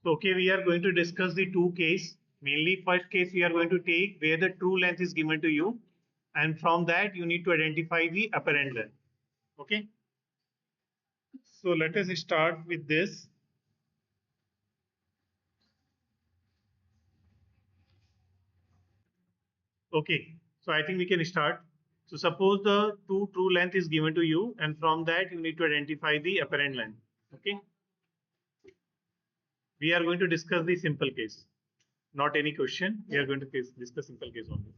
So, okay, we are going to discuss the two case. Mainly, first case we are going to take where the true length is given to you, and from that you need to identify the apparent length. Okay. So let us start with this. Okay. So I think we can start. So suppose the two true length is given to you, and from that you need to identify the apparent length. Okay. We are going to discuss the simple case, not any question. We are going to discuss simple case only.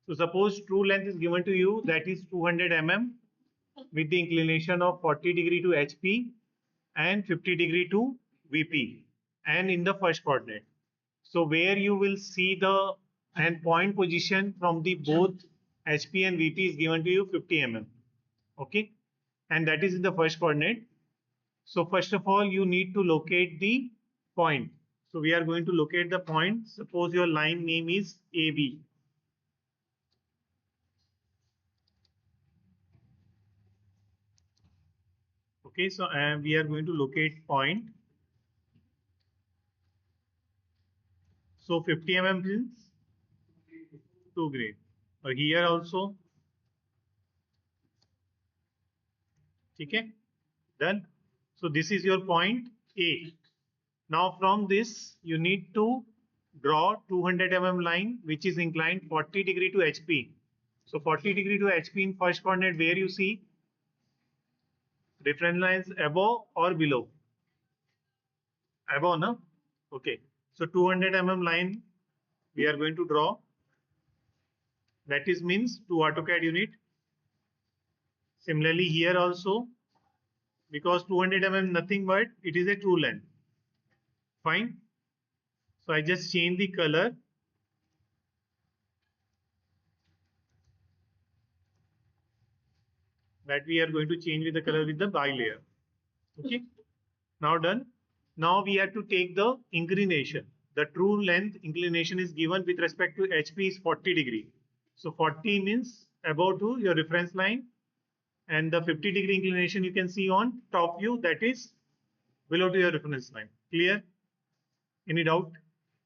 So suppose true length is given to you, that is 200 mm with the inclination of 40° to HP and 50° to VP, and in the first coordinate. So where you will see the and point position from the both HP and VP is given to you 50 mm. Okay, and that is in the first coordinate. So first of all, you need to locate the point. So we are going to locate the point. Suppose your line name is AB. Okay, so we are going to locate point. So 50 mm means 2 grade. Or here also. Okay, done. So this is your point A. Now from this you need to draw 200 mm line which is inclined 40° to HP. So 40° to HP in first coordinate, where you see different lines above or below. Above, no? Okay. So 200 mm line we are going to draw. That is means to AutoCAD unit. Similarly here also, because 200 mm nothing but it is a true length. Fine. So I just change the color. That we are going to change with the color with the bilayer. Okay. Now done. Now we have to take the inclination. The true length inclination is given with respect to HP is 40°. So 40 means above to your reference line, and the 50° inclination you can see on top view, that is below to your reference line. Clear? Any doubt?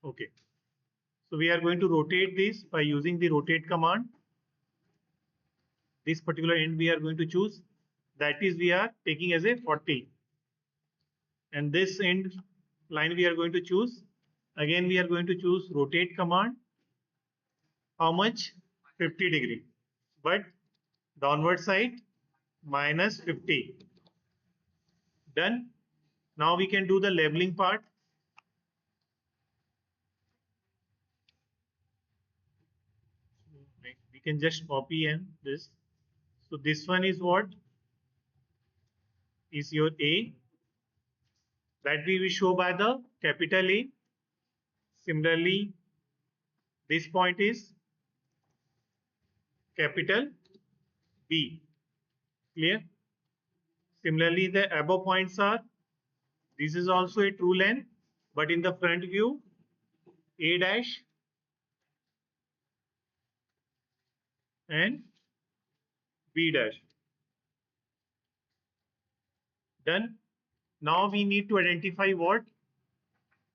Okay. So we are going to rotate this by using the rotate command. This particular end we are going to choose. That is we are taking as a 40. And this end line we are going to choose. Again we are going to choose rotate command. How much? 50°. But downward side minus 50. Done. Now we can do the labeling part. We can just copy and this. So this one is what? Is your A. That we will show by the capital A. Similarly, this point is capital B. Clear? Similarly, the above points are, this is also a true length, but in the front view, A dash and B dash. Done. Now we need to identify what?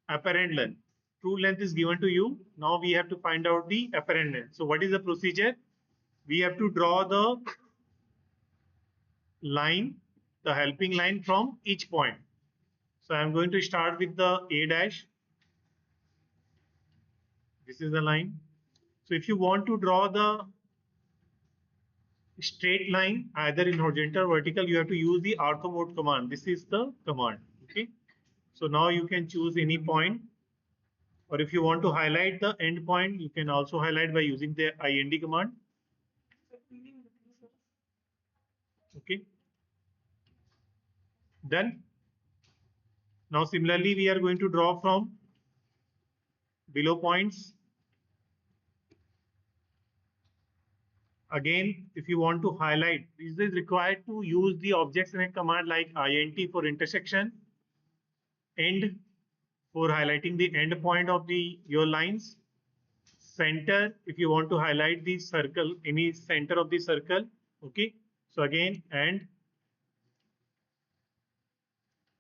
Apparent length. True length is given to you. Now we have to find out the apparent length. So what is the procedure? We have to draw the line, the helping line from each point. So I am going to start with the A dash. This is the line. So if you want to draw the straight line either in horizontal or vertical, you have to use the ortho mode command. This is the command. Okay. So now you can choose any point, or if you want to highlight the end point, you can also highlight by using the IND command. Okay. Done. Now similarly, we are going to draw from below points. Again, if you want to highlight, this is required to use the object select command like INT for intersection, end for highlighting the end point of the your lines, center if you want to highlight the circle, any center of the circle. Okay. So again, and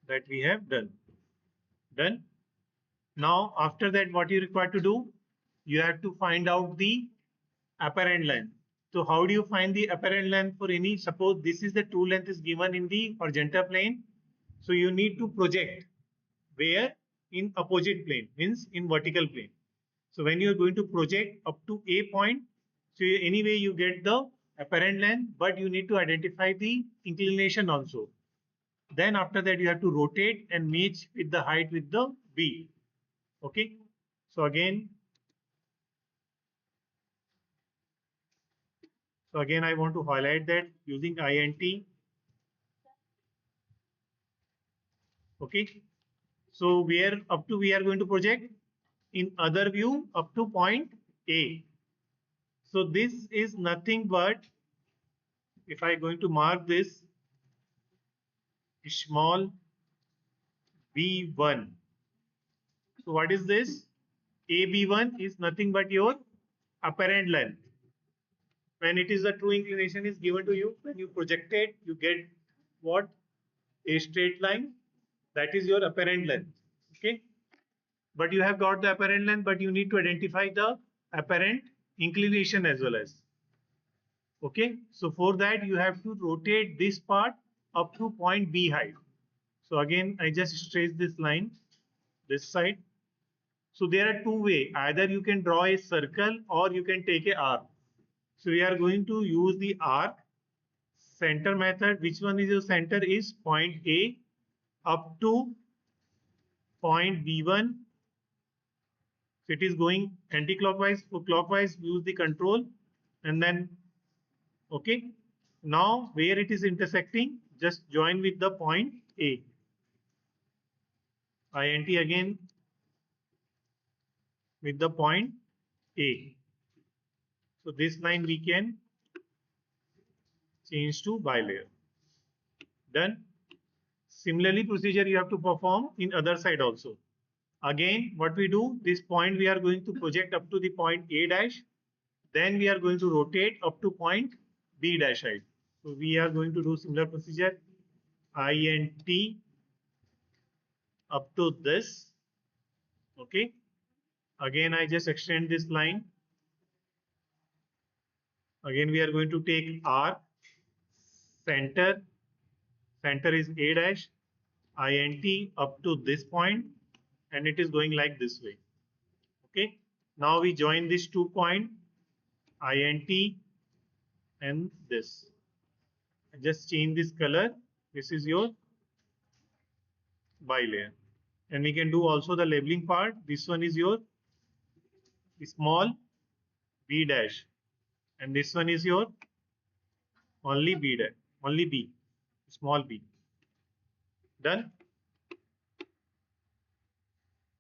that we have done. Done. Now, after that, what you require to do? You have to find out the apparent length. So how do you find the apparent length for any? Suppose this is the true length is given in the horizontal plane. So you need to project where in opposite plane, means in vertical plane. So when you are going to project up to a point, so anyway you get the apparent length, but you need to identify the inclination also. Then after that you have to rotate and match with the height with the B. Okay. So again, I want to highlight that using INT. Okay. So where up to we are going to project in other view up to point A. So this is nothing but, if I going to mark this small b1. So what is this? AB1 is nothing but your apparent length. When it is a true inclination is given to you, when you project it, you get what? A straight line. That is your apparent length. Okay. But you have got the apparent length, but you need to identify the apparent inclination as well as. Okay. So for that, you have to rotate this part up to point B height. So again, I just trace this line, this side. So there are two ways. Either you can draw a circle or you can take a arc. So we are going to use the arc center method. Which one is your center? Is point A up to point B1. So it is going anti-clockwise. For clockwise, use the control and then, okay. Now where it is intersecting, just join with the point A. INT again with the point A. So this line we can change to bilayer. Done. Similarly, procedure you have to perform in other side also. Again, what we do, this point we are going to project up to the point A dash. Then we are going to rotate up to point B dash height. So we are going to do similar procedure. INT up to this. Okay. Again, I just extend this line. Again, we are going to take arc center. Center is A dash. INT up to this point, and it is going like this way. Okay. Now we join these 2 points, INT and this. Just change this color. This is your bilayer. And we can do also the labeling part. This one is your small b dash. And this one is your only b dash, only b, small b. Done.